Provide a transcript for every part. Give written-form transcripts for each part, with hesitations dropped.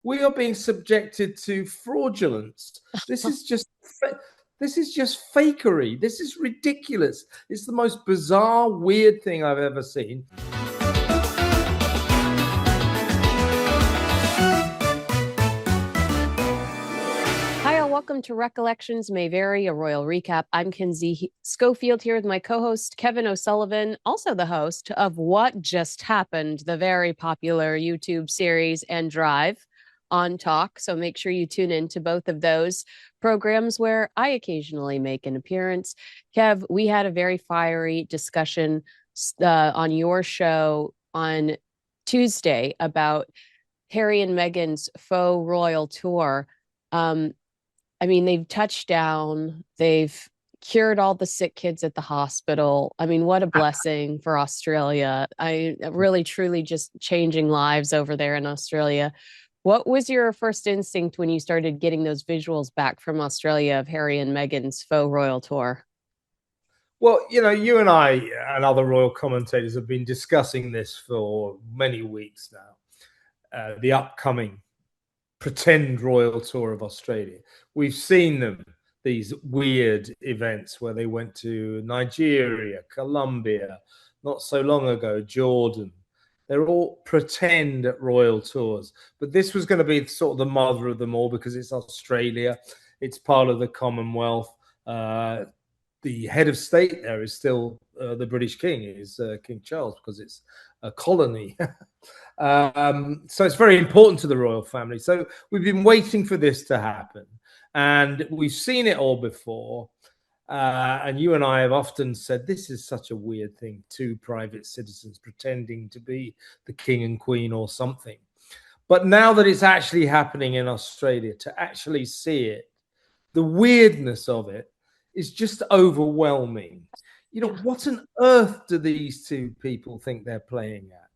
We are being subjected to fraudulence. This is just fakery. This is ridiculous. It's the most bizarre, weird thing I've ever seen. Welcome to Recollections May Vary, a royal recap. I'm Kinsey Schofield here with my co-host Kevin O'Sullivan, also the host of What Just Happened, the very popular YouTube series and Drive on Talk. So make sure you tune in to both of those programs where I occasionally make an appearance. Kev, we had a very fiery discussion on your show on Tuesday about Harry and Meghan's faux royal tour. I mean, they've touched down, they've cured all the sick kids at the hospital. I mean, what a blessing for Australia. I really, truly just changing lives over there in Australia. What was your first instinct when you started getting those visuals back from Australia of Harry and Meghan's faux royal tour? Well, you know, you and I and other royal commentators have been discussing this for many weeks now. The upcoming pretend royal tour of Australia. We've seen them, these weird events where they went to Nigeria, Colombia, not so long ago, Jordan. They're all pretend royal tours. But this was going to be sort of the mother of them all because it's Australia. It's part of the Commonwealth. The head of state there is still the British King, is King Charles, because it's a colony. So it's very important to the royal family. So we've been waiting for this to happen. And we've seen it all before. And you and I have often said, this is such a weird thing, two private citizens pretending to be the king and queen or something. But now that it's actually happening in Australia, to actually see it, the weirdness of it is just overwhelming. You know, what on earth do these two people think they're playing at?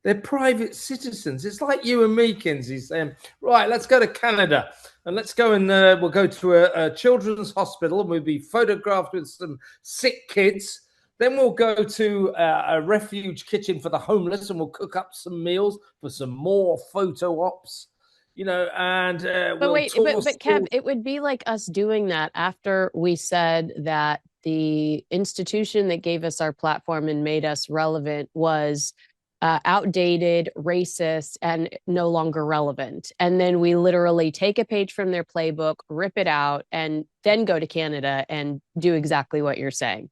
They're private citizens. It's like you and me, Kinsey, saying, right, let's go to Canada and let's go and we'll go to a children's hospital and we'll be photographed with some sick kids. Then we'll go to a refuge kitchen for the homeless and we'll cook up some meals for some more photo ops. You know, and but wait, but Kev, it would be like us doing that after we said that the institution that gave us our platform and made us relevant was outdated, racist, and no longer relevant. And then we literally take a page from their playbook, rip it out, and then go to Canada and do exactly what you're saying.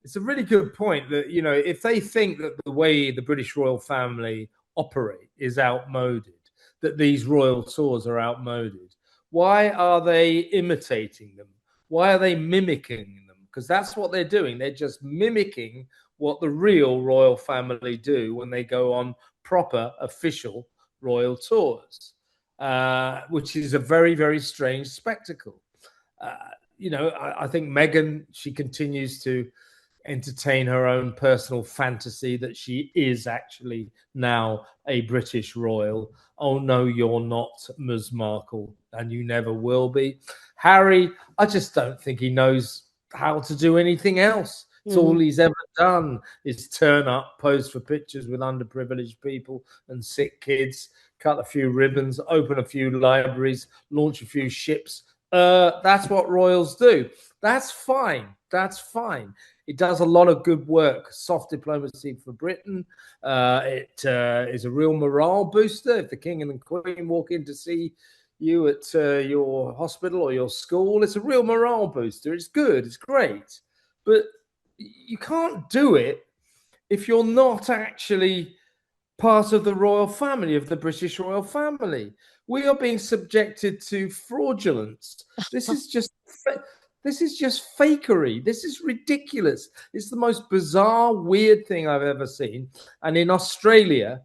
It's a really good point that, you know, if they think that the way the British royal family operate is outmoded, that these royal tours are outmoded, why are they imitating them? Why are they mimicking them? Because that's what they're doing. They're just mimicking what the real royal family do when they go on proper official royal tours, which is a very, very strange spectacle. You know, I think Meghan, she continues to entertain her own personal fantasy that she is actually now a British royal. Oh, no, you're not, Ms. Markle, and you never will be. Harry, I just don't think he knows how to do anything else. It's all he's ever done is turn up, pose for pictures with underprivileged people and sick kids, cut a few ribbons, open a few libraries, launch a few ships. That's what royals do. That's fine. That's fine. It does a lot of good work, soft diplomacy for Britain. It is a real morale booster. If the king and the queen walk in to see you at your hospital or your school, it's a real morale booster. It's good. It's great. But you can't do it if you're not actually part of the royal family, of the British royal family. We are being subjected to fraudulence. This is just fakery. This is ridiculous. It's the most bizarre, weird thing I've ever seen. And in Australia,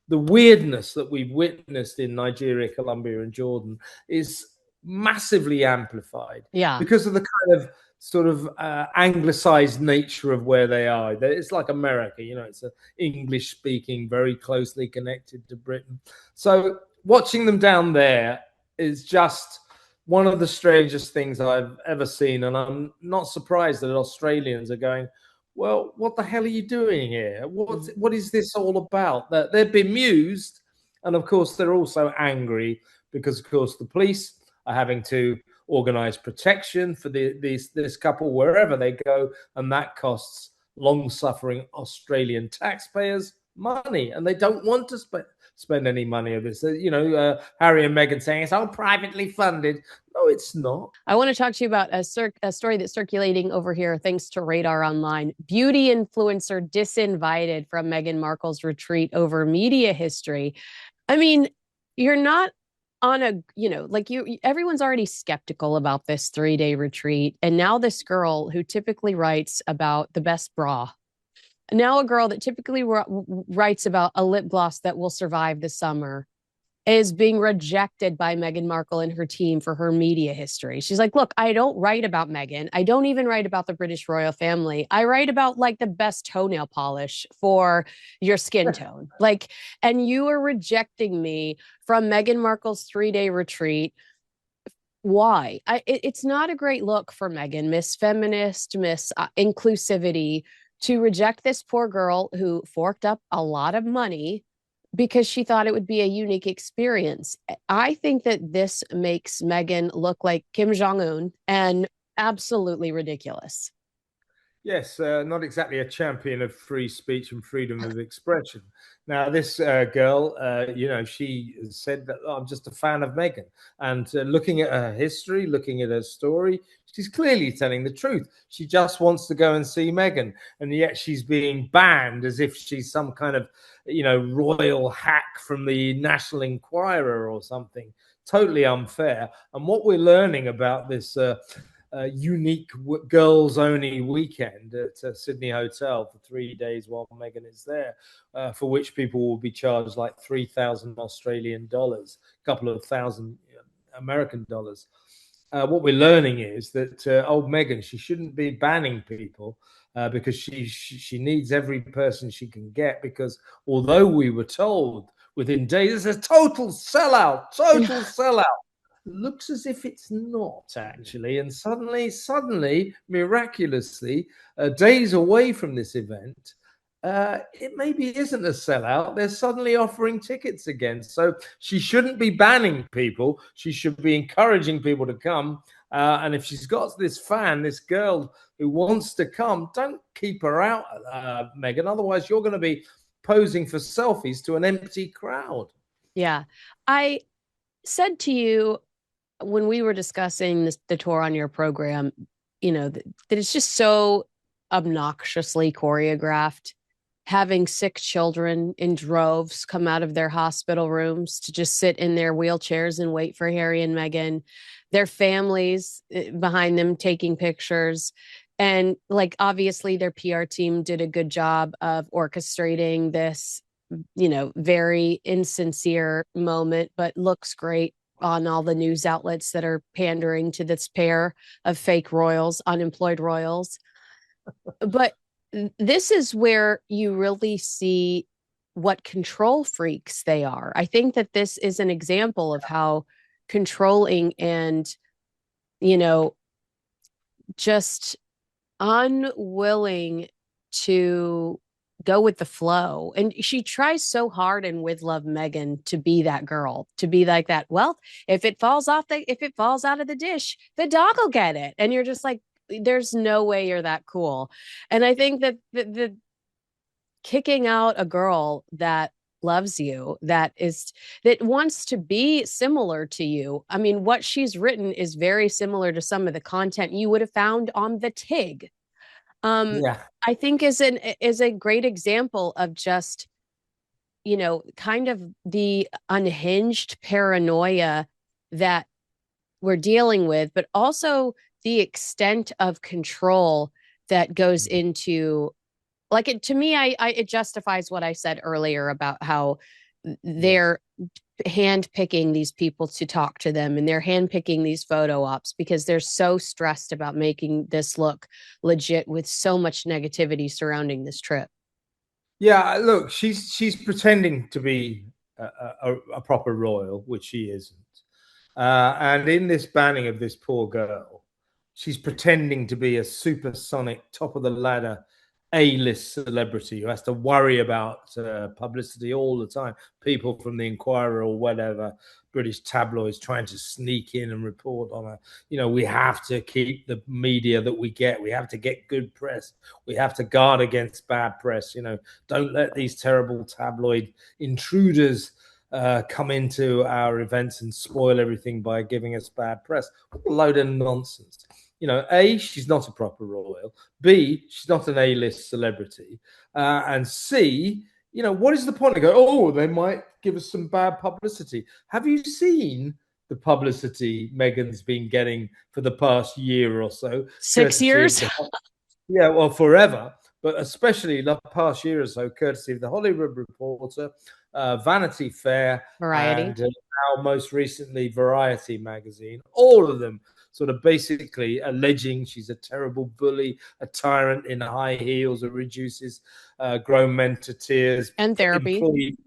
the weirdness that we've witnessed in Nigeria, Colombia, and Jordan is massively amplified. Yeah. Because of the kind of sort of anglicized nature of where they are. It's like America, you know, it's an English speaking, very closely connected to Britain. So watching them down there is just one of the strangest things I've ever seen. And I'm not surprised that Australians are going, well, what the hell are you doing here? What is this all about? They're bemused And of course, they're also angry because, of course, the police are having to organize protection for this couple wherever they go, and that costs long-suffering Australian taxpayers money, and they don't want to spend any money of this. Harry and Meghan saying it's all privately funded. No, it's not. I want to talk to you about a story that's circulating over here thanks to Radar Online. Beauty influencer disinvited from Meghan Markle's retreat over media history. I mean, you're not on a, everyone's already skeptical about this 3-day retreat. And now this girl who typically writes about the best bra, now a girl that typically writes about a lip gloss that will survive the summer, is being rejected by Meghan Markle and her team for her media history. She's like, look, I don't write about Meghan. I don't even write about the British royal family. I write about like the best toenail polish for your skin tone. And you are rejecting me from Meghan Markle's 3-day retreat. Why? It's not a great look for Meghan, Miss Feminist, Miss Inclusivity, to reject this poor girl who forked up a lot of money because she thought it would be a unique experience. I think that this makes Meghan look like Kim Jong-un and absolutely ridiculous. Yes, not exactly a champion of free speech and freedom of expression. Now, this girl, she said that, I'm just a fan of Meghan. And looking at her history, looking at her story, she's clearly telling the truth. She just wants to go and see Meghan. And yet she's being banned as if she's some kind of, royal hack from the National Enquirer or something. Totally unfair. And what we're learning about this unique girls-only weekend at a Sydney hotel for 3 days while Meghan is there, for which people will be charged like 3,000 Australian dollars, a couple of thousand American dollars. What we're learning is that old Meghan, she shouldn't be banning people because she needs every person she can get, because although we were told within days it's a total sellout, looks as if it's not actually. And suddenly, miraculously, days away from this event, it maybe isn't a sellout. They're suddenly offering tickets again. So she shouldn't be banning people. She should be encouraging people to come. And if she's got this fan, this girl who wants to come, don't keep her out, Meghan. Otherwise, you're going to be posing for selfies to an empty crowd. Yeah. I said to you when we were discussing the tour on your program, that it's just so obnoxiously choreographed, having sick children in droves come out of their hospital rooms to just sit in their wheelchairs and wait for Harry and Meghan, their families behind them taking pictures. And obviously their PR team did a good job of orchestrating this, very insincere moment, but looks great on all the news outlets that are pandering to this pair of fake royals, unemployed royals. But this is where you really see what control freaks they are. I think that this is an example of how controlling and, just unwilling to go with the flow. And she tries so hard in With Love Meghan to be that girl, to be like that. Well, if it falls out of the dish, the dog will get it. And you're just like, there's no way you're that cool. And I think that the kicking out a girl that loves you, that wants to be similar to you. I mean, what she's written is very similar to some of the content you would have found on the TIG. Yeah. I think is a great example of just, kind of the unhinged paranoia that we're dealing with, but also the extent of control that goes into, to me, it justifies what I said earlier about how they're handpicking these people to talk to them, and they're handpicking these photo ops because they're so stressed about making this look legit with so much negativity surrounding this trip. Yeah, look, she's pretending to be a proper royal, which she isn't. And in this banning of this poor girl, she's pretending to be a supersonic, top of the ladder A-list celebrity who has to worry about publicity all the time. People from the Inquirer or whatever, British tabloids trying to sneak in and report on her. You know, we have to keep the media that we get. We have to get good press. We have to guard against bad press. You know, don't let these terrible tabloid intruders come into our events and spoil everything by giving us bad press. What a load of nonsense. You know, A, she's not a proper royal. B, she's not an A-list celebrity. And C, you know, what is the point? They go, oh, they might give us some bad publicity. Have you seen the publicity Meghan's been getting for the past year or so? 6 years? Yeah, well, forever. But especially the past year or so, courtesy of the Hollywood Reporter, Vanity Fair, Variety, and now most recently Variety magazine. All of them sort of basically alleging she's a terrible bully, a tyrant in high heels who reduces grown men to tears. and therapy.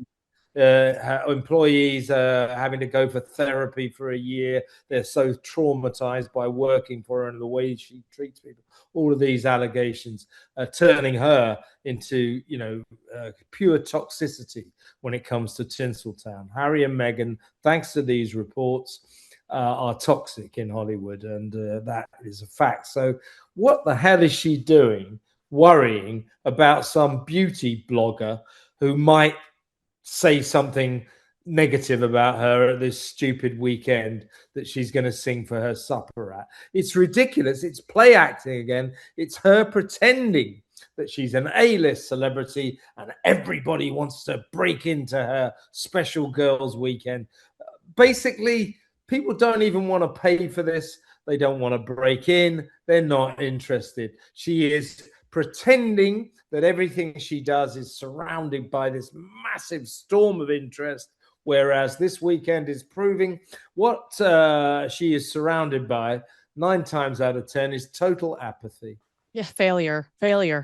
Employees having to go for therapy for a year. They're so traumatized by working for her and the way she treats people. All of these allegations turning her into, you know, pure toxicity when it comes to Tinseltown. Harry and Meghan, thanks to these reports, are toxic in Hollywood, and that is a fact. So what the hell is she doing worrying about some beauty blogger who might say something negative about her at this stupid weekend that she's going to sing for her supper at? It's ridiculous. It's play acting again. It's her pretending that she's an A-list celebrity and everybody wants to break into her special girls weekend. Basically, people don't even want to pay for this. They don't want to break in. They're not interested. She is pretending that everything she does is surrounded by this massive storm of interest, whereas this weekend is proving what she is surrounded by 9 times out of 10 is total apathy. Yeah, failure.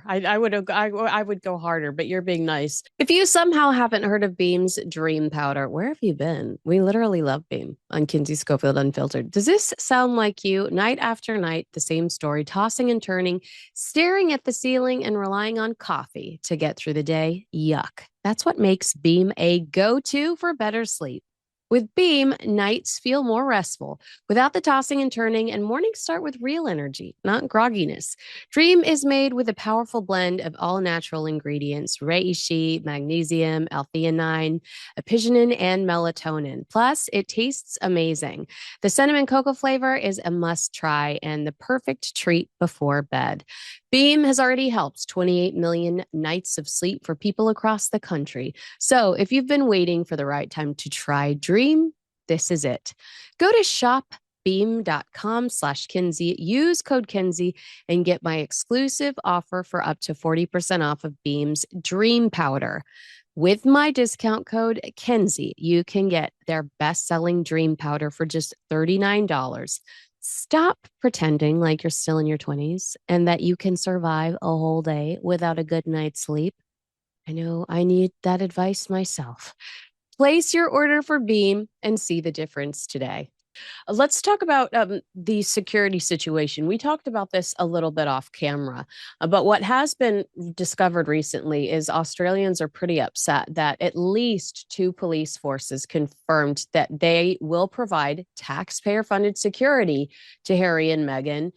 I would go harder, but you're being nice. If you somehow haven't heard of Beam's Dream Powder, where have you been? We literally love Beam on Kinsey Schofield Unfiltered. Does this sound like you? Night after night, the same story, tossing and turning, staring at the ceiling and relying on coffee to get through the day? Yuck. That's what makes Beam a go-to for better sleep. With Beam, nights feel more restful without the tossing and turning, and mornings start with real energy, not grogginess. Dream is made with a powerful blend of all natural ingredients: reishi, magnesium, L-theanine, apigenin, and melatonin. Plus, it tastes amazing. The cinnamon cocoa flavor is a must try and the perfect treat before bed. Beam has already helped 28 million nights of sleep for people across the country. So if you've been waiting for the right time to try Dream, this is it. Go to shopbeam.com/Kinsey, use code Kinsey, and get my exclusive offer for up to 40% off of Beam's Dream Powder. With my discount code Kinsey, you can get their best-selling Dream Powder for just $39. Stop pretending like you're still in your 20s and that you can survive a whole day without a good night's sleep. I know I need that advice myself. Place your order for Beam and see the difference today. Let's talk about the security situation. We talked about this a little bit off camera, but what has been discovered recently is Australians are pretty upset that at least 2 police forces confirmed that they will provide taxpayer-funded security to Harry and Meghan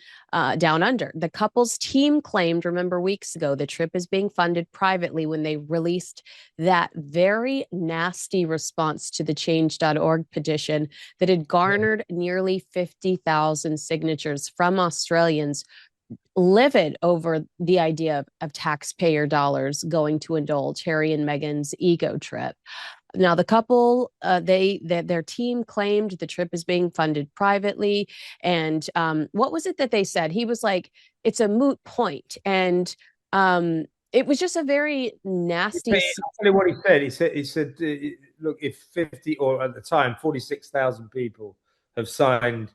down under. The couple's team claimed, remember weeks ago, the trip is being funded privately when they released that very nasty response to the change.org petition that had garnered nearly 50,000 signatures from Australians livid over the idea of taxpayer dollars going to indulge Harry and Meghan's ego trip. Now, the couple, their team claimed the trip is being funded privately. And what was it that they said? He was like, it's a moot point. And it was just a very nasty. I'll tell you what he said. He said, look, if 50, or at the time, 46,000 people have signed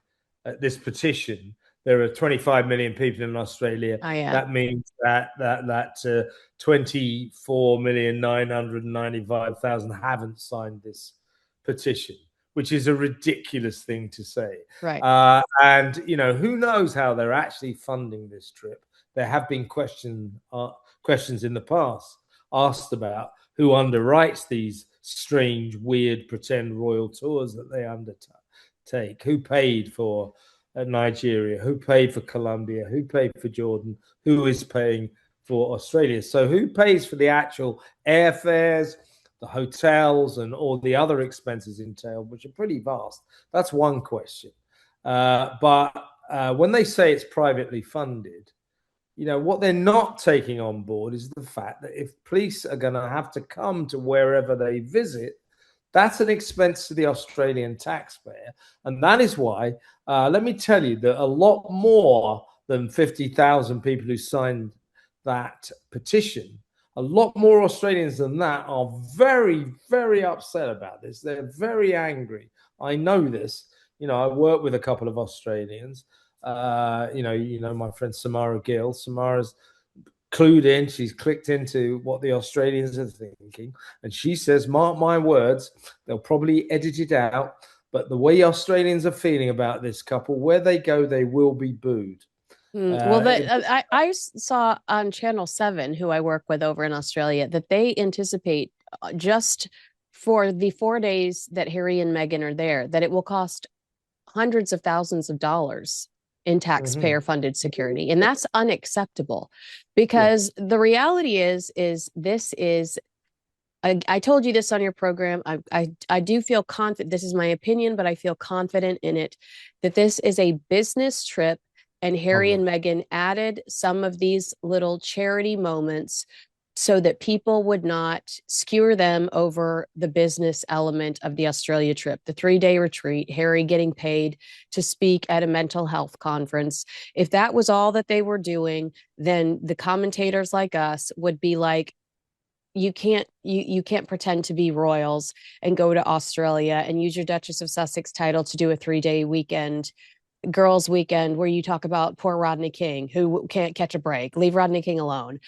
this petition, there are 25 million people in Australia. Oh, yeah. That means that 24,995,000 haven't signed this petition, which is a ridiculous thing to say. Right. And, you know, who knows how they're actually funding this trip. There have been questions questions in the past asked about who underwrites these strange, weird, pretend royal tours that they undertake, who paid for Nigeria, who paid for Colombia, who paid for Jordan, who is paying for Australia. So who pays for the actual airfares, the hotels, and all the other expenses entailed, which are pretty vast? That's one question. But when they say it's privately funded, what they're not taking on board is the fact that if police are going to have to come to wherever they visit, that's an expense to the Australian taxpayer. And that is why, let me tell you, that a lot more than 50,000 people who signed that petition, a lot more Australians than that are very, very upset about this. They're very angry. I know this. I work with a couple of Australians. My friend Samara Gill. Samara's clued in. She's clicked into what the Australians are thinking. And she says, mark my words, they'll probably edit it out. But the way Australians are feeling about this couple, where they go, they will be booed. I saw on Channel 7, who I work with over in Australia, that they anticipate just for the 4 days that Harry and Meghan are there, that it will cost hundreds of thousands of dollars in taxpayer funded security. And that's unacceptable, because the reality is this is, I told you this on your program. I do feel confident. This is my opinion, but I feel confident in it, that this is a business trip. And Harry and Meghan added some of these little charity moments so that people would not skewer them over the business element of the Australia trip, the 3-day retreat, Harry getting paid to speak at a mental health conference. If that was all that they were doing, then the commentators like us would be like, you can't pretend to be royals and go to Australia and use your Duchess of Sussex title to do a 3-day weekend, girls weekend, where you talk about poor Rodney King, who can't catch a break. Leave Rodney King alone.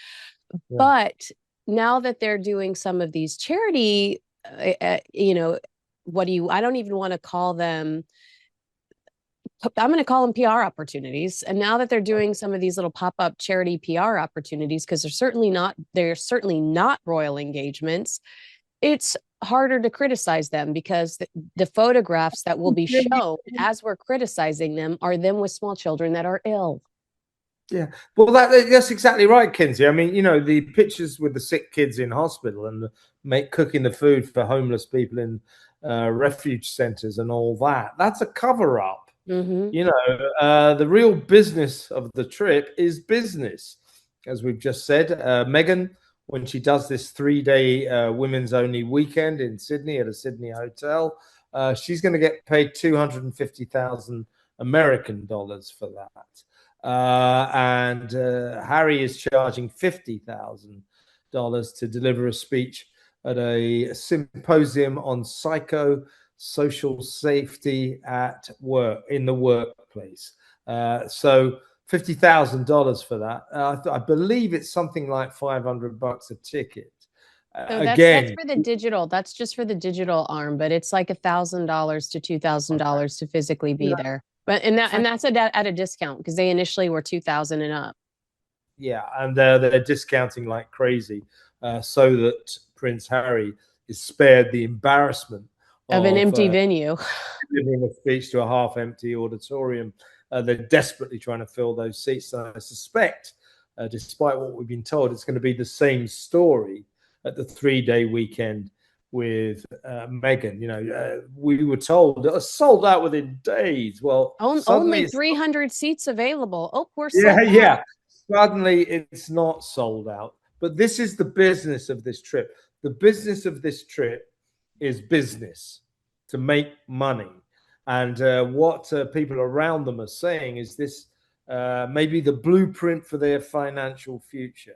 Yeah. But now that they're doing some of these charity, I don't even want to call them, I'm going to call them PR opportunities. And now that they're doing some of these little pop-up charity PR opportunities, because they're certainly not royal engagements, it's harder to criticize them, because the photographs that will be shown as we're criticizing them are them with small children that are ill. Yeah, well, that's exactly right, Kinsey. I mean, the pictures with the sick kids in hospital and cooking the food for homeless people in refuge centers and all that's a cover-up. The real business of the trip is business, as we've just said. Meghan, when she does this 3-day women's only weekend in Sydney at a Sydney hotel, she's going to get paid 250,000 American dollars for that. And Harry is charging $50,000 to deliver a speech at a symposium on psychosocial safety at work, in the workplace. So $50,000 for that. I believe it's something like $500 a ticket. That's for the digital. That's just for the digital arm, but it's like $1,000 to $2,000 to physically be there. But that's at a discount, because they initially were $2,000 and up. Yeah, and they're discounting like crazy, so that Prince Harry is spared the embarrassment of an empty venue, giving a speech to a half-empty auditorium. They're desperately trying to fill those seats. And I suspect, despite what we've been told, it's going to be the same story at the 3-day weekend with Meghan. We were told it was sold out within days. Well, only 300 seats available. Oh, we're sold out. Yeah. Suddenly it's not sold out. But this is the business of this trip. The business of this trip is business, to make money. And what people around them are saying is this maybe the blueprint for their financial future.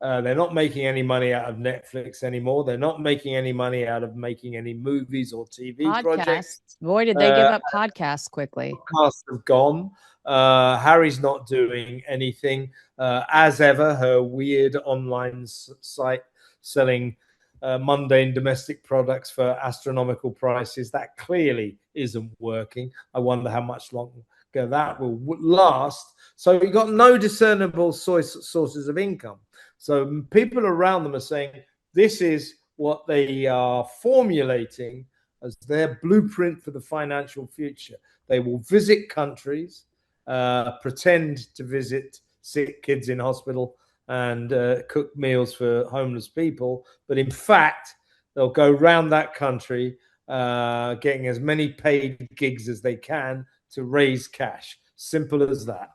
They're not making any money out of Netflix anymore. They're not making any money out of making any movies or TV projects. Boy, did they give up podcasts quickly. Podcasts have gone. Harry's not doing anything. As ever, her weird online site selling mundane domestic products for astronomical prices, that clearly isn't working. I wonder how much longer that will last. So we've got no discernible sources of income. So people around them are saying this is what they are formulating as their blueprint for the financial future. They will visit countries, pretend to visit sick kids in hospital and cook meals for homeless people. But in fact, they'll go around that country, getting as many paid gigs as they can to raise cash. Simple as that.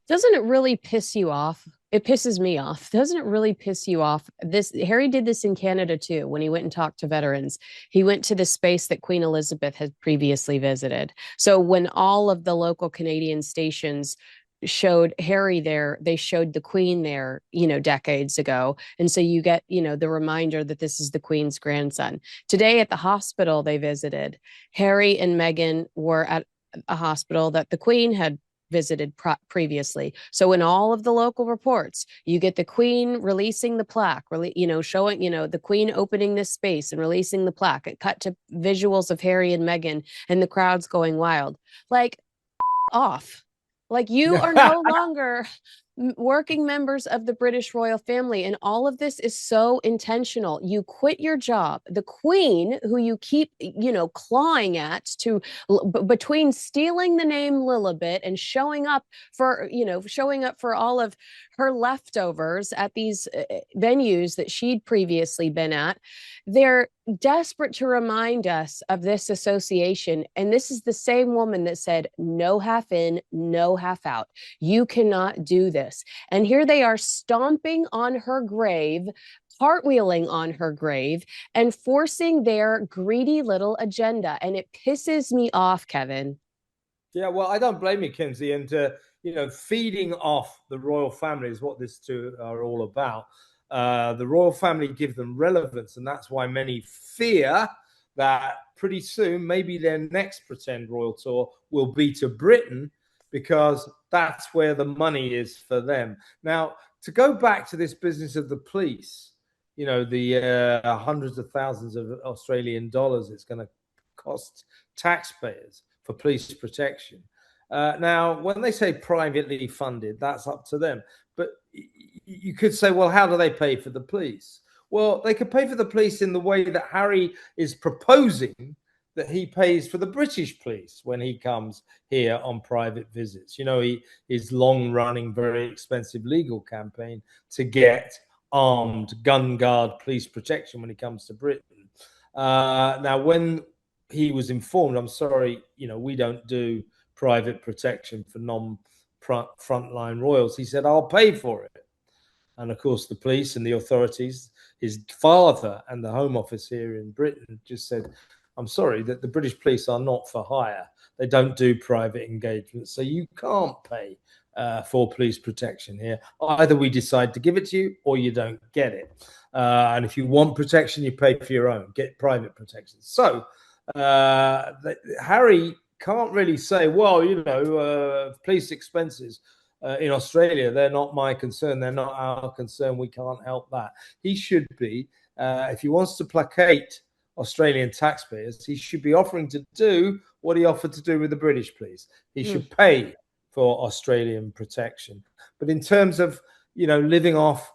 Doesn't it really piss you off? It pisses me off. Doesn't it really piss you off? This Harry did this in Canada too when he went and talked to veterans. He went to the space that Queen Elizabeth had previously visited. So when all of the local Canadian stations showed Harry there, they showed the Queen there, decades ago. And so you get, the reminder that this is the Queen's grandson. Today at the hospital they visited, Harry and Meghan were at a hospital that the Queen had visited previously. So in all of the local reports, you get the Queen releasing the plaque, showing, the Queen opening this space and releasing the plaque. It cut to visuals of Harry and Meghan and the crowds going wild. Like, off. Like, you are no longer working members of the British royal family. And all of this is so intentional. You quit your job. The Queen, who you keep, clawing at between stealing the name Lilibet and showing up for all of her leftovers at these venues that she'd previously been at. They're desperate to remind us of this association. And this is the same woman that said, no half in, no half out. You cannot do this. And here they are stomping on her grave, cartwheeling on her grave, and forcing their greedy little agenda. And it pisses me off, Kevin. Yeah, well, I don't blame you, Kinsey. And, feeding off the royal family is what this two are all about. The royal family give them relevance, and that's why many fear that pretty soon maybe their next pretend royal tour will be to Britain, because that's where the money is for them. Now, to go back to this business of the police, the hundreds of thousands of Australian dollars it's going to cost taxpayers for police protection. Now, when they say privately funded, that's up to them. But you could say, well, how do they pay for the police? Well, they could pay for the police in the way that Harry is proposing that he pays for the British police when he comes here on private visits. His long-running, very expensive legal campaign to get armed gun guard police protection when he comes to Britain. Now, when he was informed, I'm sorry, we don't do private protection for non-frontline royals, he said, I'll pay for it. And of course, the police and the authorities, his father and the Home Office here in Britain just said, I'm sorry, that the British police are not for hire. They don't do private engagements. So you can't pay for police protection here. Either we decide to give it to you or you don't get it. And if you want protection, you pay for your own, get private protection. So Harry can't really say, well, police expenses in Australia, they're not my concern. They're not our concern. We can't help that. He should be, if he wants to placate Australian taxpayers, he should be offering to do what he offered to do with the British police. He should pay for Australian protection. But in terms of, living off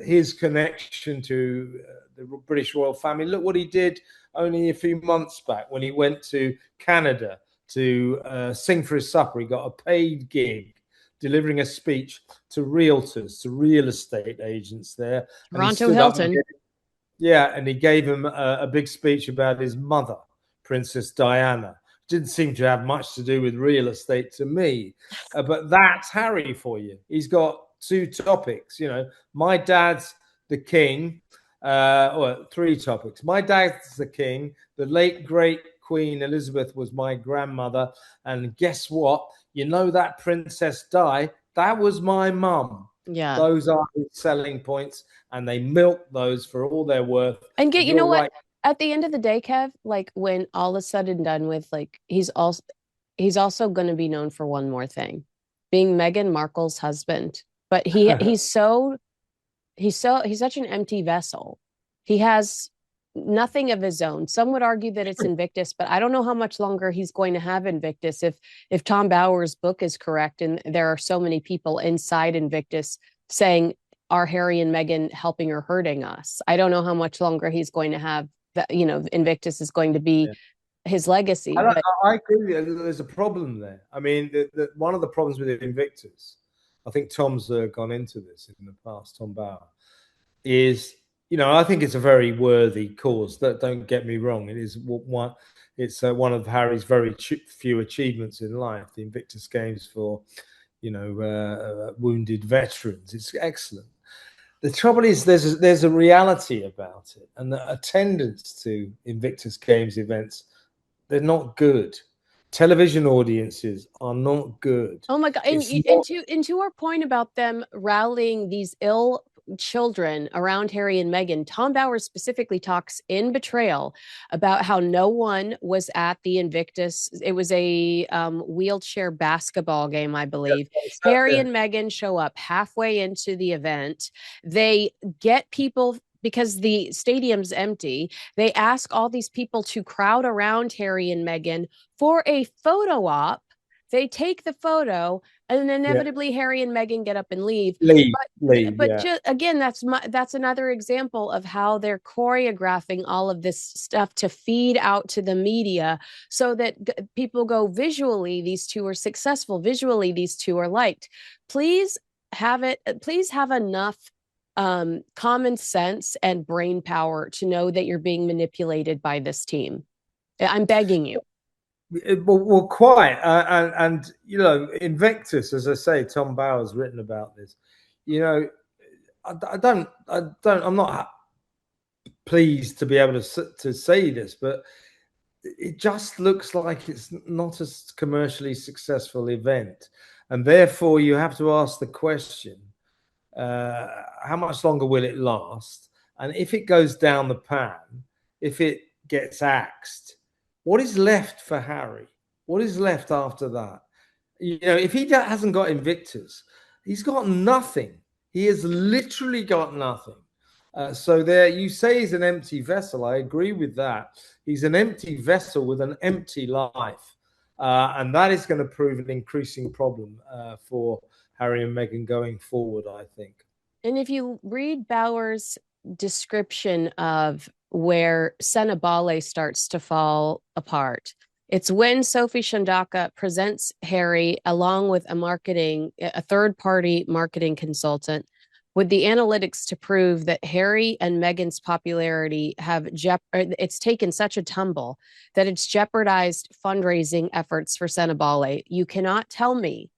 his connection to the British royal family, look what he did only a few months back when he went to Canada to sing for his supper. He got a paid gig delivering a speech to realtors, to real estate agents there. Toronto Hilton. And he gave him a big speech about his mother, Princess Diana. Didn't seem to have much to do with real estate to me. But that's Harry for you. He's got two topics, my dad's the king, or three topics. My dad's the king, the late, great Queen Elizabeth was my grandmother, and guess what? That Princess Di, that was my mum. Yeah. Those are his selling points, and they milk those for all they're worth. And you know what? At the end of the day, Kev, like when all is said and done with, like he's also going to be known for one more thing, being Meghan Markle's husband. But he's such an empty vessel. He has nothing of his own. Some would argue that it's Invictus, but I don't know how much longer he's going to have Invictus if Tom Bauer's book is correct, and there are so many people inside Invictus saying are Harry and Meghan helping or hurting us? I don't know how much longer he's going to have that, Invictus is going to be his legacy. I agree with you. There's a problem there. I mean, one of the problems with Invictus, I think Tom's gone into this in the past, Tom Bauer, is, I think it's a very worthy cause. Don't get me wrong. It is one. It's one of Harry's very few achievements in life, the Invictus Games for, wounded veterans. It's excellent. The trouble is there's a reality about it, and the attendance to Invictus Games events, they're not good. Television audiences are not good. Oh my God. And to our point about them rallying these ill children around Harry and Meghan, Tom Bauer specifically talks in Betrayal about how no one was at the Invictus. It was a wheelchair basketball game, I believe. Harry and Meghan show up halfway into the event. They get people, because the stadium's empty, they ask all these people to crowd around Harry and Meghan for a photo op. They take the photo, and inevitably Harry and Meghan get up and leave. But just, again, that's another example of how they're choreographing all of this stuff to feed out to the media, so that people go, visually these two are successful, visually these two are liked. Please have enough common sense and brain power to know that you're being manipulated by this team. I'm begging you. Well, quite. And Invictus, as I say, Tom Bauer's written about this. I'm not pleased to be able to say this, but it just looks like it's not a commercially successful event. And therefore, you have to ask the question, how much longer will it last? And if it goes down the pan, if it gets axed, what is left for Harry? What is left after that? If he hasn't got Invictus, he's got nothing. He has literally got nothing. So there, you say he's an empty vessel. I agree with that. He's an empty vessel with an empty life. And that is going to prove an increasing problem for Harry and Meghan going forward, I think. And if you read Bauer's description of where Sentebale starts to fall apart, it's when Sophie Shandaka presents Harry along with a third-party marketing consultant with the analytics to prove that Harry and Meghan's popularity it's taken such a tumble that it's jeopardized fundraising efforts for Sentebale. You cannot tell me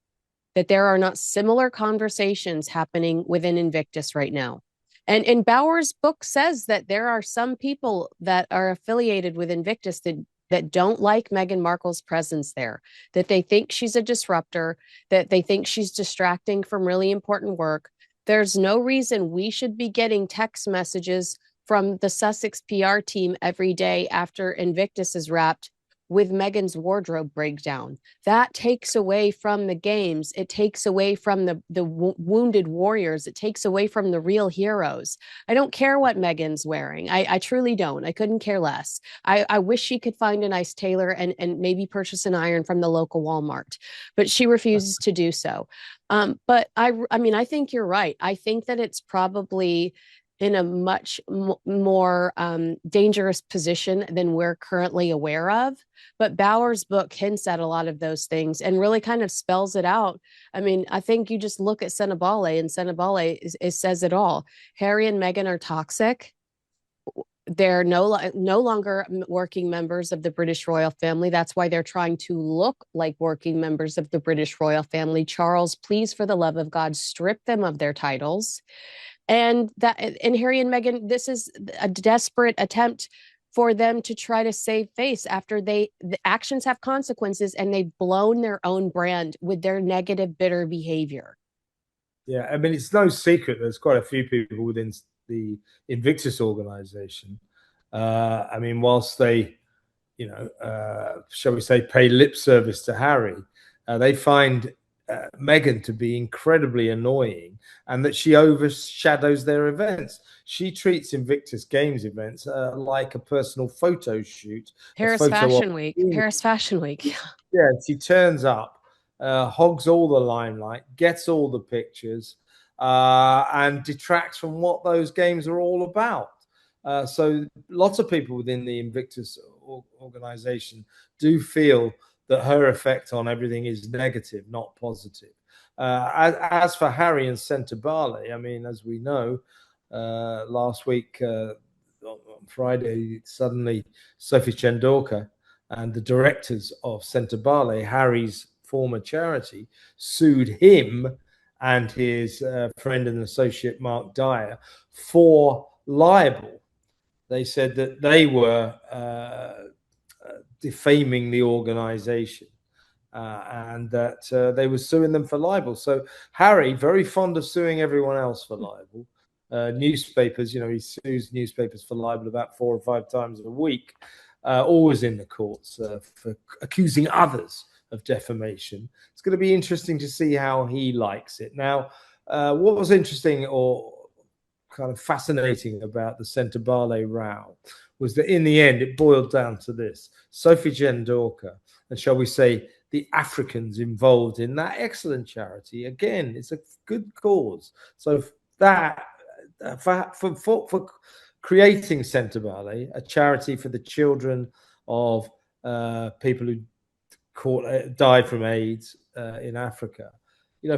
that there are not similar conversations happening within Invictus right now. And Bauer's book says that there are some people that are affiliated with Invictus that don't like Meghan Markle's presence there, that they think she's a disruptor, that they think she's distracting from really important work. There's no reason we should be getting text messages from the Sussex PR team every day after Invictus is wrapped with Meghan's wardrobe breakdown. That takes away from the games. It takes away from the wounded warriors. It takes away from the real heroes. I don't care what Meghan's wearing. I truly don't. I couldn't care less. I wish she could find a nice tailor and maybe purchase an iron from the local Walmart, but she refuses to do so. But I think you're right. I think that it's probably in a much more dangerous position than we're currently aware of. But Bauer's book hints at a lot of those things and really kind of spells it out. I mean, I think you just look at Sentebale, and Sentebale says it all. Harry and Meghan are toxic. They're no longer working members of the British royal family. That's why they're trying to look like working members of the British royal family. Charles, please, for the love of God, strip them of their titles. And Harry and Meghan, this is a desperate attempt for them to try to save face after the actions have consequences, and they've blown their own brand with their negative, bitter behavior. Yeah, I mean, it's no secret there's quite a few people within the Invictus organization. I mean, whilst they, shall we say, pay lip service to Harry, they find Meghan to be incredibly annoying, and that she overshadows their events. She treats Invictus Games events like a personal photo shoot. Paris Fashion Week. Yeah, she turns up, hogs all the limelight, gets all the pictures, and detracts from what those games are all about. So lots of people within the Invictus organization do feel that her effect on everything is negative, not positive. As for Harry and Sentebale, I mean, as we know, last week on Friday, suddenly Sophie Chandorka and the directors of Sentebale, Harry's former charity, sued him and his friend and associate Mark Dyer for libel. They said that they were defaming the organization. And that they were suing them for libel. So Harry, very fond of suing everyone else for libel. Newspapers, he sues newspapers for libel about 4 or 5 times a week, always in the courts for accusing others of defamation. It's going to be interesting to see how he likes it. Now, what was interesting or kind of fascinating about the Sentebale row was that in the end, it boiled down to this. Sophie Chandorka, and shall we say, the Africans involved in that excellent charity. Again, it's a good cause. So that for creating Sentebale, a charity for the children of people who died from AIDS in Africa,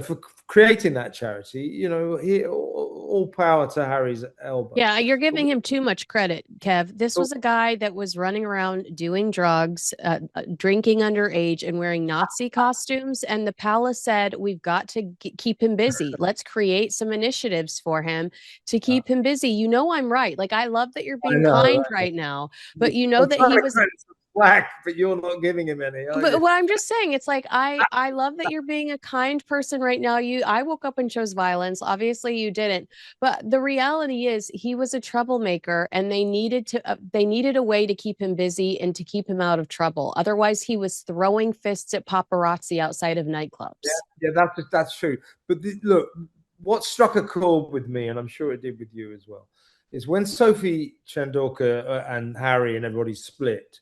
for creating that charity, all power to Harry's elbow. Yeah, you're giving him too much credit, Kev. This was a guy that was running around doing drugs, drinking underage, and wearing Nazi costumes. And the palace said, we've got to keep him busy. Let's create some initiatives for him to keep him busy. I'm right. Like, I love that you're being kind right now, but that he was black, but you're not giving him any. But what I'm just saying, it's like I love that you're being a kind person right now. I woke up and chose violence. Obviously, you didn't. But the reality is, he was a troublemaker, and they needed a way to keep him busy and to keep him out of trouble. Otherwise, he was throwing fists at paparazzi outside of nightclubs. Yeah, that's true. But look, what struck a chord with me, and I'm sure it did with you as well, is when Sophie Chandorka and Harry and everybody split.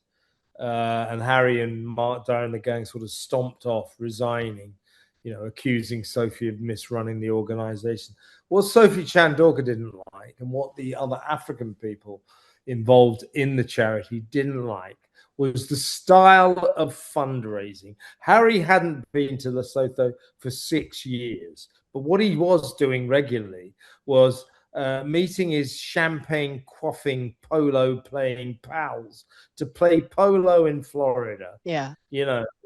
And Harry and Mark Dyer and the gang sort of stomped off, resigning, accusing Sophie of misrunning the organization. What Sophie Chandorka didn't like, and what the other African people involved in the charity didn't like, was the style of fundraising. Harry hadn't been to Lesotho for 6 years, but what he was doing regularly was meeting his champagne quaffing, polo playing pals to play polo in Florida. Yeah.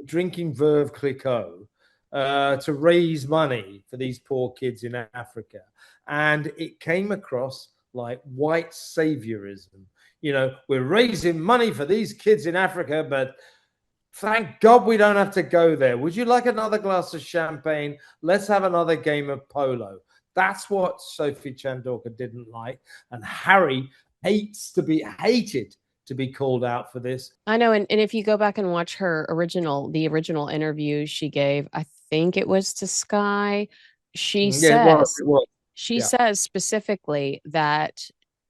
Drinking Veuve Clicquot to raise money for these poor kids in Africa. And it came across like white saviorism. We're raising money for these kids in Africa, but thank God we don't have to go there. Would you like another glass of champagne? Let's have another game of polo. That's what Sophie Chandorka didn't like. And Harry hated to be called out for this. I know. And if you go back and watch the original interview she gave, I think it was to Sky, she says specifically that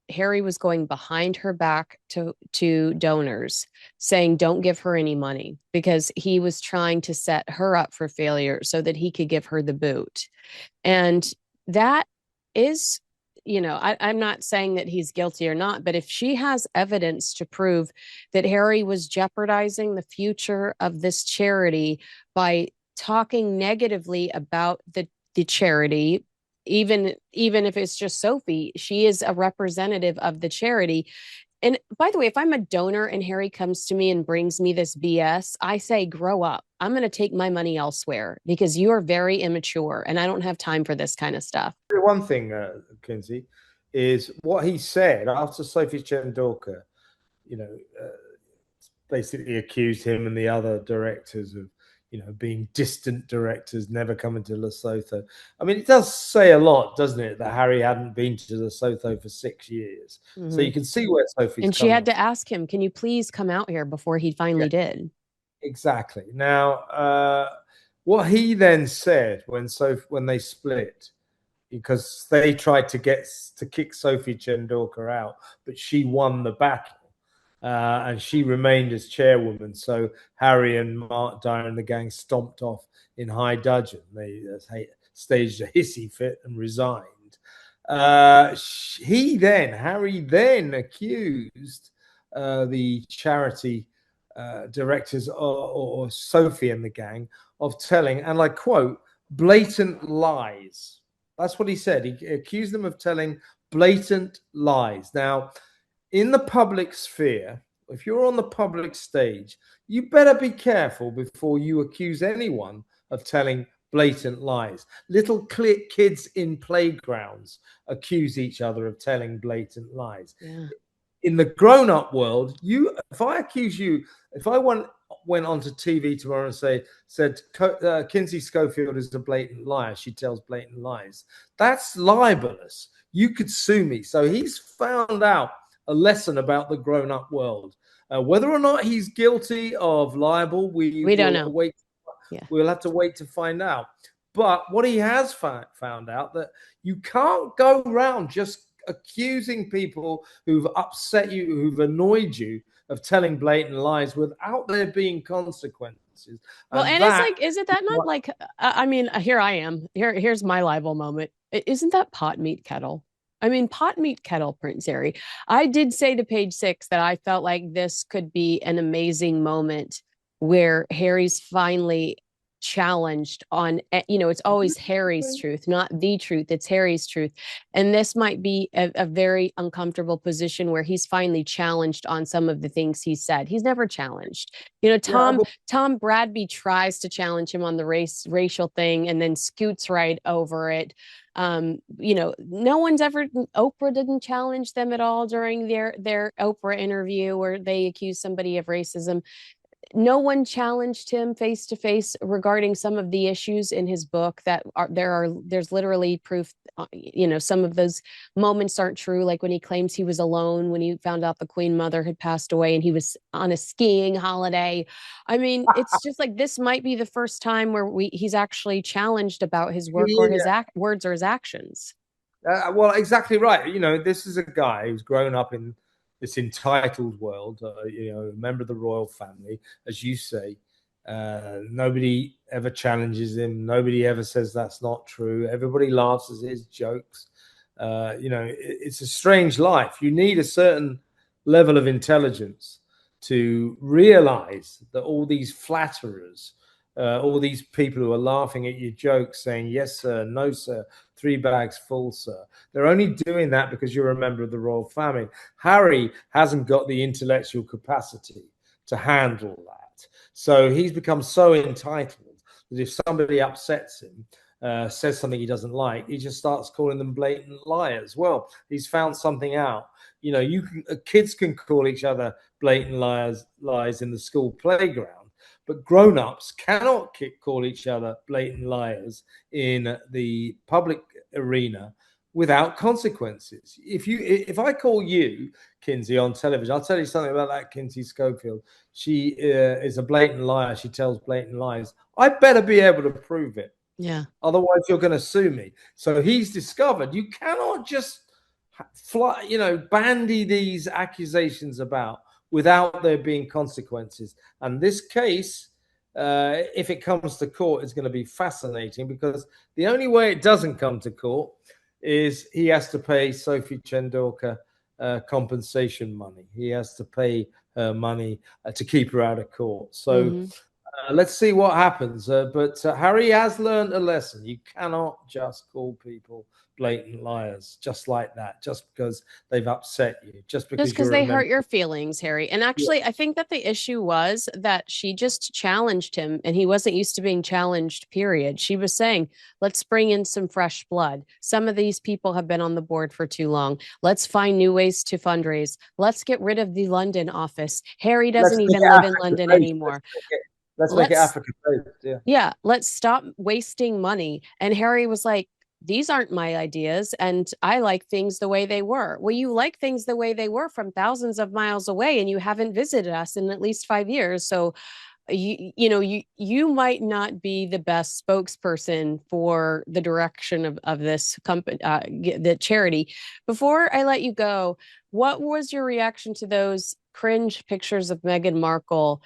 Harry was going behind her back to donors, saying, don't give her any money, because he was trying to set her up for failure so that he could give her the boot. And that is, I'm not saying that he's guilty or not, but if she has evidence to prove that Harry was jeopardizing the future of this charity by talking negatively about the charity, even if it's just Sophie, she is a representative of the charity. And by the way, if I'm a donor and Harry comes to me and brings me this BS, I say, grow up. I'm going to take my money elsewhere, because you are very immature and I don't have time for this kind of stuff. One thing, Kinsey, is what he said after Sophie Chandorka, basically accused him and the other directors of, being distant directors, never coming to Lesotho. I mean, it does say a lot, doesn't it, that Harry hadn't been to Lesotho for 6 years. Mm-hmm. So you can see where Sophie's and she had to ask him, can you please come out here, before he finally did. Exactly. Now, what he then said when they split, because they tried to kick Sophie Chandorka out, but she won the battle. And she remained as chairwoman. So Harry and Mark Dyer and the gang stomped off in high dudgeon. staged a hissy fit and resigned. Harry then accused the charity directors or Sophie and the gang of telling, and I quote, blatant lies. That's what he said. He accused them of telling blatant lies. Now, in the public sphere, if you're on the public stage, you better be careful before you accuse anyone of telling blatant lies. Little kids in playgrounds accuse each other of telling blatant lies. Yeah. In the grown-up world, if I went onto TV tomorrow and said Kinsey Schofield is a blatant liar, she tells blatant lies, that's libelous. You could sue me. So he's found out a lesson about the grown-up world. Whether or not he's guilty of libel, we don't know. We'll have to wait to find out. But what he has found out, that you can't go around just accusing people who've upset you, who've annoyed you, of telling blatant lies without there being consequences. Well, and it's like, is it that not like, I mean, here I am. Here's my libel moment. Isn't that pot meat kettle? I mean, pot meat kettle, Prince Harry. I did say to Page Six that I felt like this could be an amazing moment where Harry's finally challenged on, it's always Harry's truth, not the truth. It's Harry's truth. And this might be a very uncomfortable position where he's finally challenged on some of the things he said. He's never challenged. Tom Bradby tries to challenge him on the racial thing and then scoots right over it. No one's ever, Oprah didn't challenge them at all during their Oprah interview where they accused somebody of racism. No one challenged him face to face regarding some of the issues in his book there's literally proof, some of those moments aren't true. Like when he claims he was alone when he found out the Queen Mother had passed away and he was on a skiing holiday. I mean, it's just like, this might be the first time where he's actually challenged about his work or his words or his actions. Well, exactly right. This is a guy who's grown up in this entitled world, a member of the royal family, as you say. Nobody ever challenges him. Nobody ever says that's not true. Everybody laughs at his jokes. It's a strange life. You need a certain level of intelligence to realize that all these flatterers, all these people who are laughing at your jokes saying, yes, sir, no, sir, 3 bags full, sir. They're only doing that because you're a member of the royal family. Harry hasn't got the intellectual capacity to handle that. So he's become so entitled that if somebody upsets him, says something he doesn't like, he just starts calling them blatant liars. Well, he's found something out. Kids can call each other blatant lies in the school playground. But grown-ups cannot call each other blatant liars in the public arena without consequences. If I call you, Kinsey, on television, I'll tell you something about that Kinsey Schofield. She is a blatant liar. She tells blatant lies. I better be able to prove it. Yeah. Otherwise, you're going to sue me. So he's discovered you cannot just bandy these accusations about without there being consequences. And this case, if it comes to court, is going to be fascinating, because the only way it doesn't come to court is he has to pay Sophie Chandorka compensation money. He has to pay her money to keep her out of court. So let's see what happens. But Harry has learned a lesson. You cannot just call people blatant liars just like that, just because they've upset you, just because they hurt your feelings, Harry. And actually, I think that the issue was that she just challenged him and he wasn't used to being challenged, period. She was saying, let's bring in some fresh blood. Some of these people have been on the board for too long. Let's find new ways to fundraise. Let's get rid of the London office. Harry doesn't even live in London anymore. Let's make it Africa-based. Yeah, let's stop wasting money. And Harry was like, these aren't my ideas, and I like things the way they were. Well, you like things the way they were from thousands of miles away, and you haven't visited us in at least 5 years. So you might not be the best spokesperson for the direction of this company, the charity. Before I let you go, what was your reaction to those cringe pictures of Meghan Markle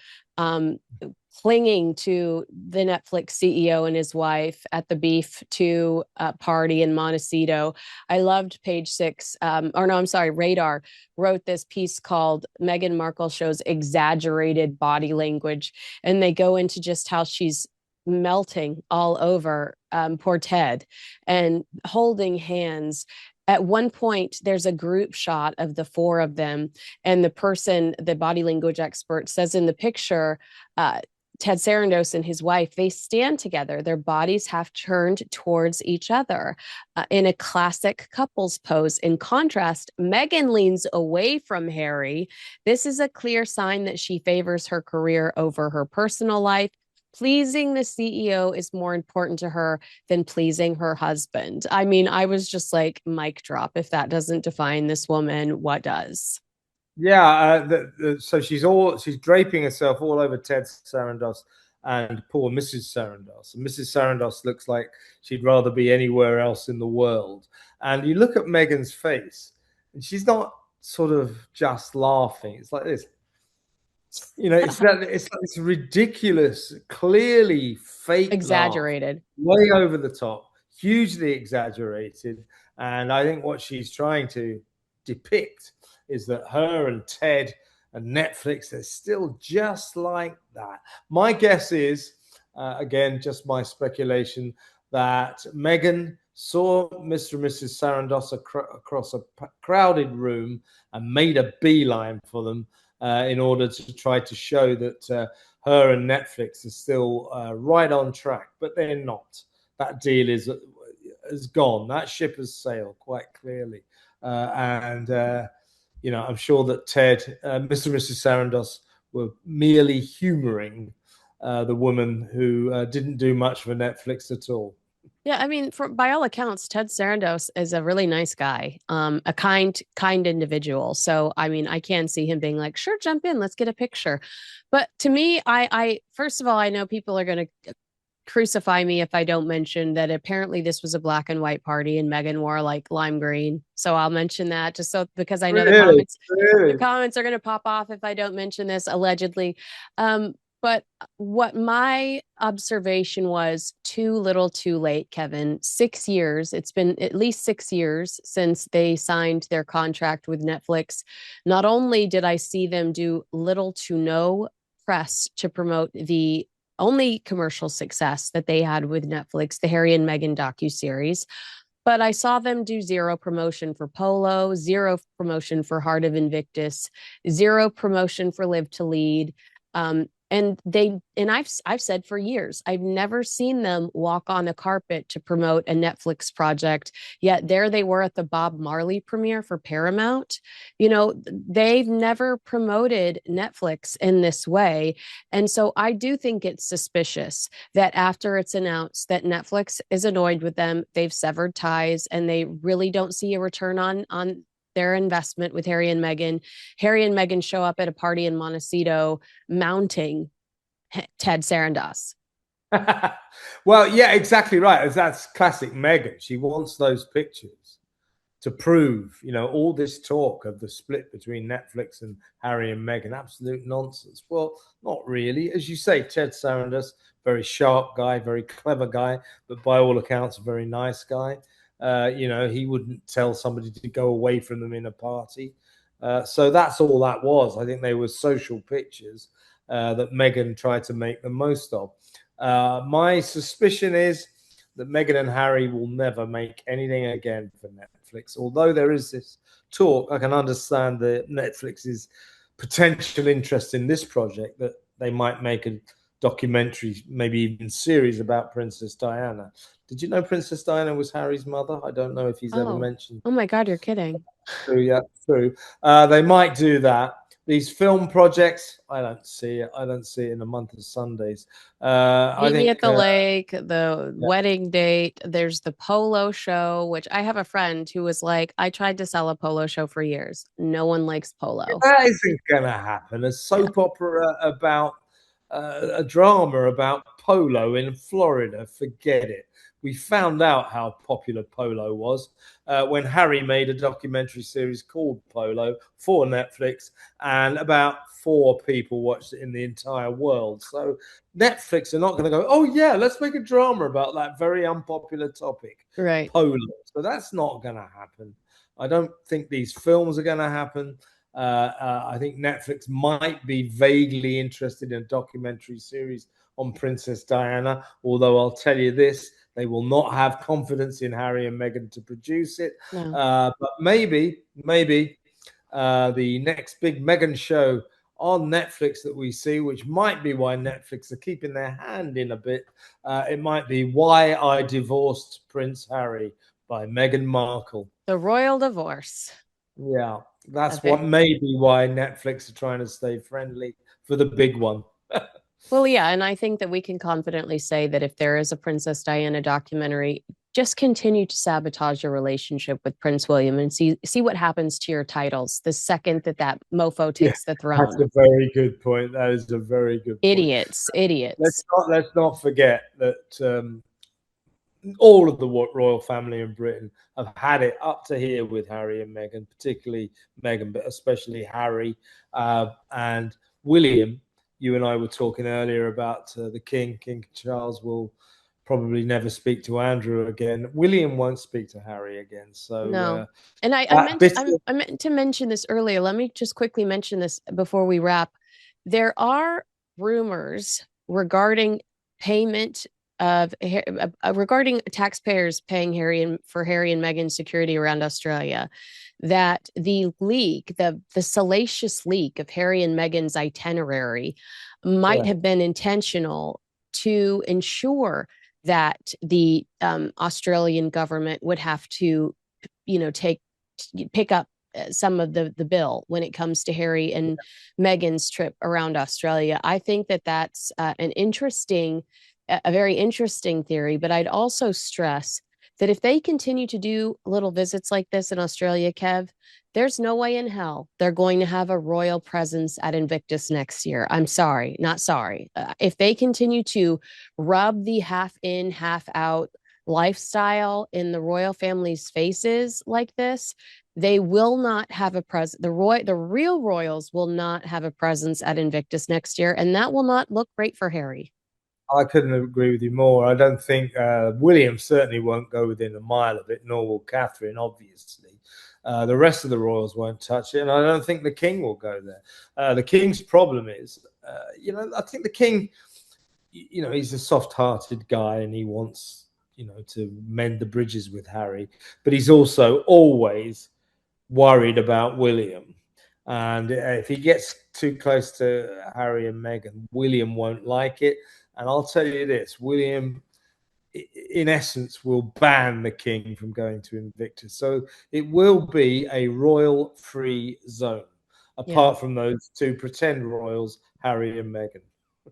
clinging to the Netflix CEO and his wife at the Beef 2 party in Montecito. I loved Page Six, or no, I'm sorry, Radar wrote this piece called Meghan Markle Shows Exaggerated Body Language. And they go into just how she's melting all over poor Ted and holding hands. At one point, there's a group shot of the four of them, and the person, the body language expert, says in the picture, Ted Sarandos and his wife, they stand together. Their bodies have turned towards each other in a classic couples pose. In contrast, Meghan leans away from Harry. This is a clear sign that she favors her career over her personal life. Pleasing the CEO is more important to her than pleasing her husband. I mean, I was just like, mic drop. If that doesn't define this woman, what does? Yeah, so she's draping herself all over Ted Sarandos and poor Mrs. Sarandos. And Mrs. Sarandos looks like she'd rather be anywhere else in the world. And you look at Meghan's face, and she's not sort of just laughing. It's like this. It's like this ridiculous, clearly fake Exaggerated. laugh, way over the top, hugely exaggerated. And I think what she's trying to depict is that her and Ted and Netflix, they're still just like that. My guess is, again, just my speculation, that Meghan saw Mr. and Mrs. Sarandos across a crowded room and made a beeline for them in order to try to show that her and Netflix are still right on track, but they're not. That deal is gone. That ship has sailed quite clearly. I'm sure that Ted, Mr. and Mrs. Sarandos, were merely humoring the woman who didn't do much for Netflix at all. Yeah, I mean, by all accounts, Ted Sarandos is a really nice guy, a kind individual. So, I mean, I can see him being like, "Sure, jump in, let's get a picture." But to me, I first of all, I know people are going to crucify me if I don't mention that apparently this was a black and white party and Meghan wore like lime green. So I'll mention that just so because I know the comments are going to pop off if I don't mention this allegedly. But what my observation was, too little too late, Kevin. 6 years. It's been at least 6 years since they signed their contract with Netflix. Not only did I see them do little to no press to promote the only commercial success that they had with Netflix, the Harry and Meghan docuseries, but I saw them do zero promotion for Polo, zero promotion for Heart of Invictus, zero promotion for Live to Lead. And I've said for years, I've never seen them walk on a carpet to promote a Netflix project. Yet there they were at the Bob Marley premiere for Paramount. They've never promoted Netflix in this way. And so I do think it's suspicious that after it's announced that Netflix is annoyed with them, they've severed ties and they really don't see a return on their investment with Harry and Meghan. Harry and Meghan show up at a party in Montecito mounting Ted Sarandos. Well, yeah, exactly right. That's classic Meghan. She wants those pictures to prove, all this talk of the split between Netflix and Harry and Meghan, absolute nonsense. Well, not really. As you say, Ted Sarandos, very sharp guy, very clever guy, but by all accounts, a very nice guy. He wouldn't tell somebody to go away from them in a party. So that's all that was. I think they were social pictures that Meghan tried to make the most of. My suspicion is that Meghan and Harry will never make anything again for Netflix. Although there is this talk, I can understand that Netflix's potential interest in this project, that they might make a documentary, maybe even series about Princess Diana. Did you know Princess Diana was Harry's mother? I don't know if he's ever mentioned. Oh my God, you're kidding. True, yeah, true. They might do that. These film projects, I don't see it. I don't see it in a month of Sundays. Meet Me at the Lake, the wedding date. There's the polo show, which I have a friend who was like, I tried to sell a polo show for years. No one likes polo. That isn't going to happen. A soap opera about a drama about polo in Florida. Forget it. We found out how popular polo was when Harry made a documentary series called Polo for Netflix, and about 4 people watched it in the entire world. So Netflix are not going to go, oh yeah, let's make a drama about that very unpopular topic, Right. polo. So that's not going to happen. I don't think these films are going to happen. I think Netflix might be vaguely interested in a documentary series on Princess Diana, although I'll tell you this, they will not have confidence in Harry and Meghan to produce it. No. But maybe the next big Meghan show on Netflix that we see, which might be why Netflix are keeping their hand in a bit, it might be Why I Divorced Prince Harry by Meghan Markle. The royal divorce. Yeah, that's Okay. what maybe why Netflix are trying to stay friendly for the big one. Well, yeah, and I think that we can confidently say that if there is a Princess Diana documentary, just continue to sabotage your relationship with Prince William and see what happens to your titles the second that mofo takes the throne. That's a very good point. That is a very good point. Idiots. Let's not forget that all of the royal family in Britain have had it up to here with Harry and Meghan, particularly Meghan, but especially Harry and William. You and I were talking earlier about the King. King Charles will probably never speak to Andrew again. William won't speak to Harry again. So no. And I meant to mention this earlier. Let me just quickly mention this before we wrap. There are rumors regarding payment of regarding taxpayers paying Harry and Meghan's security around Australia, that the leak, the salacious leak of Harry and Meghan's itinerary might have been intentional to ensure that the Australian government would have to, pick up some of the bill when it comes to Harry and Meghan's trip around Australia. I think that that's a very interesting theory, but I'd also stress that if they continue to do little visits like this in Australia, Kev, there's no way in hell they're going to have a royal presence at Invictus next year. I'm sorry, not sorry. If they continue to rub the half in, half out lifestyle in the royal family's faces like this, they will not have a presence. The real royals will not have a presence at Invictus next year, and that will not look great for Harry. I couldn't agree with you more. I don't think William certainly won't go within a mile of it, nor will Catherine, obviously. The rest of the royals won't touch it, and I don't think the king will go there. The king's problem is, I think the king, he's a soft-hearted guy, and he wants, to mend the bridges with Harry, but he's also always worried about William. And if he gets too close to Harry and Meghan, William won't like it. And I'll tell you this, William, in essence, will ban the king from going to Invictus. So it will be a royal-free zone, apart from those 2 pretend royals, Harry and Meghan.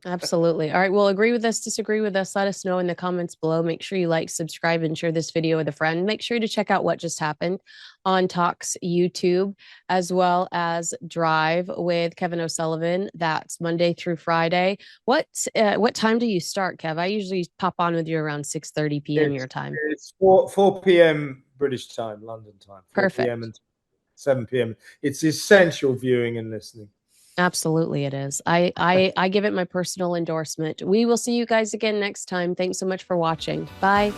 Absolutely. All right. Well, agree with us, disagree with us. Let us know in the comments below. Make sure you like, subscribe, and share this video with a friend. Make sure to check out What Just Happened on Talks YouTube, as well as Drive with Kevin O'Sullivan. That's Monday through Friday. What time do you start, Kev? I usually pop on with you around 6:30 p.m. your time. It's 4 p.m. British time, London time. 4 Perfect. p.m. and 7 p.m. It's essential viewing and listening. Absolutely, it is. I give it my personal endorsement. We will see you guys again next time. Thanks so much for watching. Bye.